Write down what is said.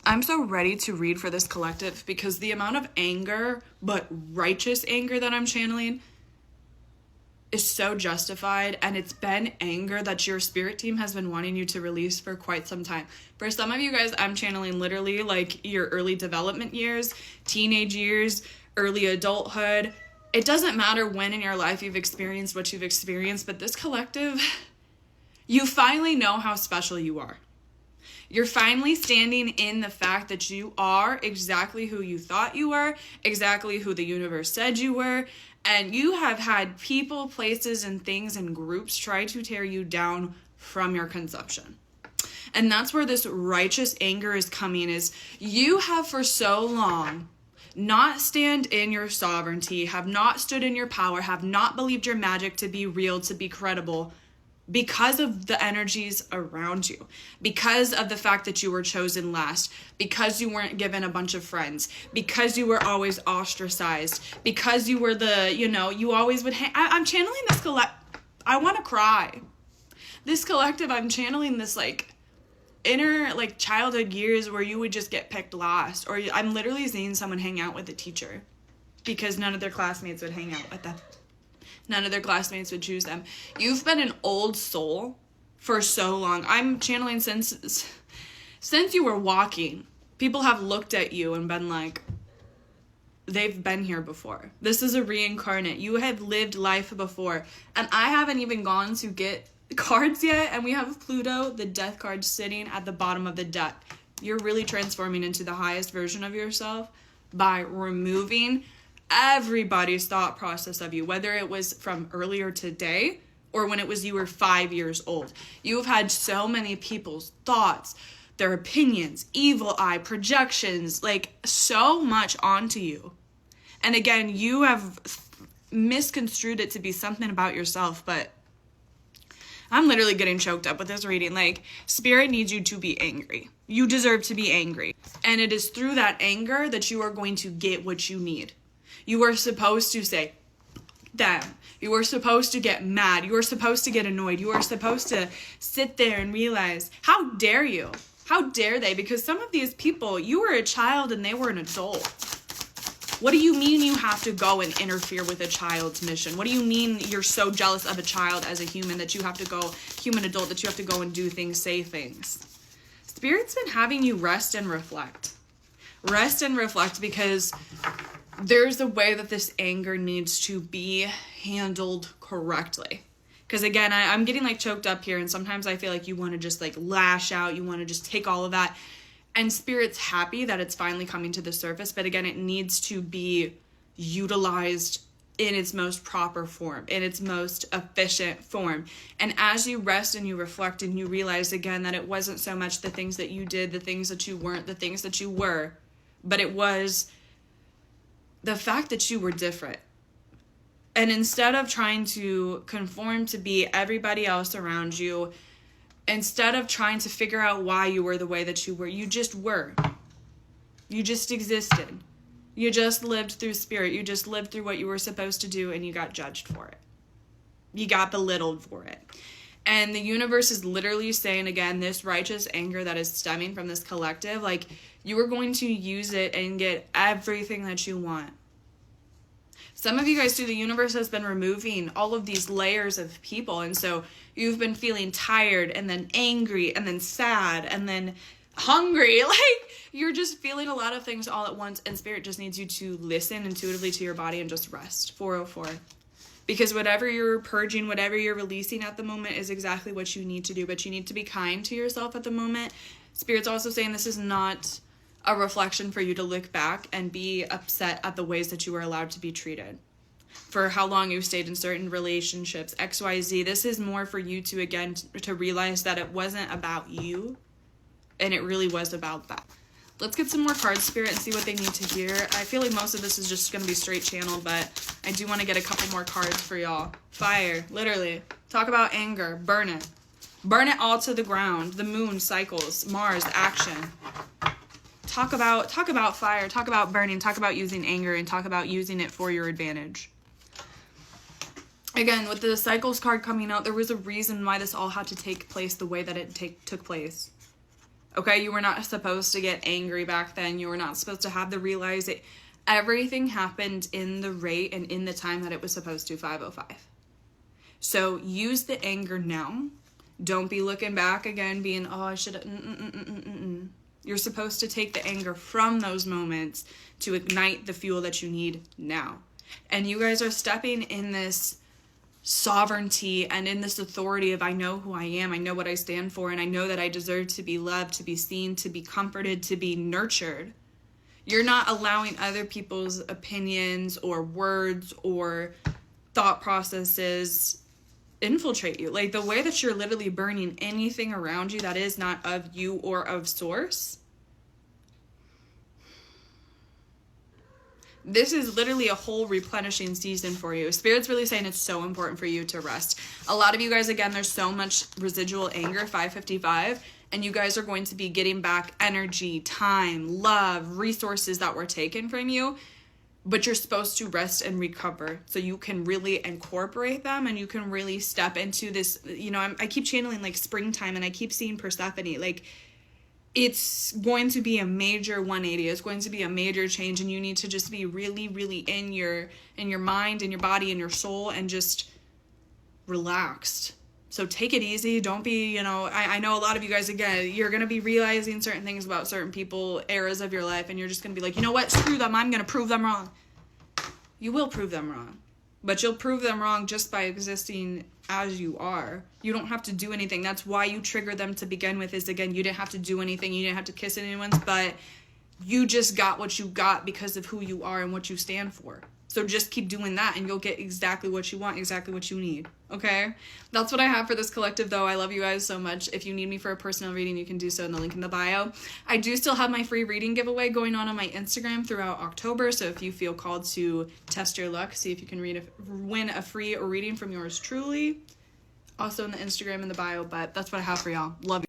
I'm so ready to read for this collective because the amount of anger, but righteous anger that I'm channeling is so justified, and it's been anger that your spirit team has been wanting you to release for quite some time. For some of you guys, I'm channeling literally like your early development years, teenage years, early adulthood. It doesn't matter when in your life you've experienced what you've experienced, but this collective, you finally know how special you are. You're finally standing in the fact that you are exactly who you thought you were, exactly who the universe said you were, and you have had people, places, and things and groups try to tear you down from your conception. And that's where this righteous anger is coming, is you have for so long not stand in your sovereignty, have not stood in your power, have not believed your magic to be real, to be credible, because of the energies around you, because of the fact that you were chosen last, because you weren't given a bunch of friends, because you were always ostracized, because you were you always would I'm channeling this I want to cry. This collective, I'm channeling this inner childhood years where you would just get picked last, or I'm literally seeing someone hang out with a teacher because none of their classmates would hang out with them. None of their classmates would choose them. You've been an old soul for so long. I'm channeling since you were walking. People have looked at you and been like, they've been here before. This is a reincarnate. You have lived life before. And I haven't even gone to get cards yet. And we have Pluto, the death card, sitting at the bottom of the deck. You're really transforming into the highest version of yourself by removing everybody's thought process of you, whether it was from earlier today or when it was you were 5 years old. You've had so many people's thoughts, their opinions, evil eye, projections, so much onto you. And again, you have misconstrued it to be something about yourself, but I'm literally getting choked up with this reading. Spirit needs you to be angry. You deserve to be angry. And it is through that anger that you are going to get what you need. You are supposed to say, them. You are supposed to get mad. You are supposed to get annoyed. You are supposed to sit there and realize, how dare you? How dare they? Because some of these people, you were a child and they were an adult. What do you mean you have to go and interfere with a child's mission? What do you mean you're so jealous of a child as a human that you have to go, human adult, that you have to go and do things, say things? Spirit's been having you rest and reflect. Rest and reflect, because there's a way that this anger needs to be handled correctly. Because again, I'm getting choked up here, and sometimes I feel like you want to just lash out, you want to just take all of that. And Spirit's happy that it's finally coming to the surface, but again, it needs to be utilized in its most proper form, in its most efficient form. And as you rest and you reflect and you realize again that it wasn't so much the things that you did, the things that you weren't, the things that you were, but it was the fact that you were different. And instead of trying to conform to be everybody else around you, instead of trying to figure out why you were the way that you were, you just were. You just existed. You just lived through spirit. You just lived through what you were supposed to do, and you got judged for it. You got belittled for it. And the universe is literally saying, again, this righteous anger that is stemming from this collective, you are going to use it and get everything that you want. Some of you guys too, the universe has been removing all of these layers of people. And so you've been feeling tired and then angry and then sad and then hungry. You're just feeling a lot of things all at once. And Spirit just needs you to listen intuitively to your body and just rest. 404. Because whatever you're purging, whatever you're releasing at the moment is exactly what you need to do. But you need to be kind to yourself at the moment. Spirit's also saying this is not a reflection for you to look back and be upset at the ways that you were allowed to be treated, for how long you stayed in certain relationships, XYZ. This is more for you to, again, to realize that it wasn't about you, and it really was about that. Let's get some more cards, Spirit, and see what they need to hear. I feel like most of this is just going to be straight channel, but I do want to get a couple more cards for y'all. Fire, literally. Talk about anger. Burn it. Burn it all to the ground. The moon cycles. Mars, action. Talk about fire. Talk about burning. Talk about using anger, and talk about using it for your advantage. Again, with the cycles card coming out, there was a reason why this all had to take place the way that it took place. Okay, you were not supposed to get angry back then. You were not supposed to have the realization. Everything happened in the rate and in the time that it was supposed to, 5:05. So use the anger now. Don't be looking back again being, oh, I should have. You're supposed to take the anger from those moments to ignite the fuel that you need now. And you guys are stepping in this sovereignty and in this authority of, I know who I am, I know what I stand for, and I know that I deserve to be loved, to be seen, to be comforted, to be nurtured. You're not allowing other people's opinions or words or thought processes infiltrate you. Like, the way that you're literally burning anything around you that is not of you or of source. This is literally a whole replenishing season for you. Spirit's really saying it's so important for you to rest. A lot of you guys, again, there's so much residual anger, 5:55, and you guys are going to be getting back energy, time, love, resources that were taken from you, but you're supposed to rest and recover so you can really incorporate them and you can really step into this, you know, I keep channeling like springtime and I keep seeing Persephone, like, it's going to be a major 180. It's going to be a major change, and you need to just be really, really in your mind, in your body, in your soul, and just relaxed. So take it easy. Don't be, you know, I know a lot of you guys, again, you're going to be realizing certain things about certain people, eras of your life, and you're just going to be like, you know what, screw them. I'm going to prove them wrong. You will prove them wrong. But you'll prove them wrong just by existing as you are. You don't have to do anything. That's why you trigger them to begin with, is, again, you didn't have to do anything. You didn't have to kiss anyone's butt. You just got what you got because of who you are and what you stand for. So just keep doing that and you'll get exactly what you want, exactly what you need. Okay? That's what I have for this collective, though. I love you guys so much. If you need me for a personal reading, you can do so in the link in the bio. I do still have my free reading giveaway going on my Instagram throughout October. So if you feel called to test your luck, see if you can win a free reading from yours truly. Also in the Instagram in the bio. But that's what I have for y'all. Love you.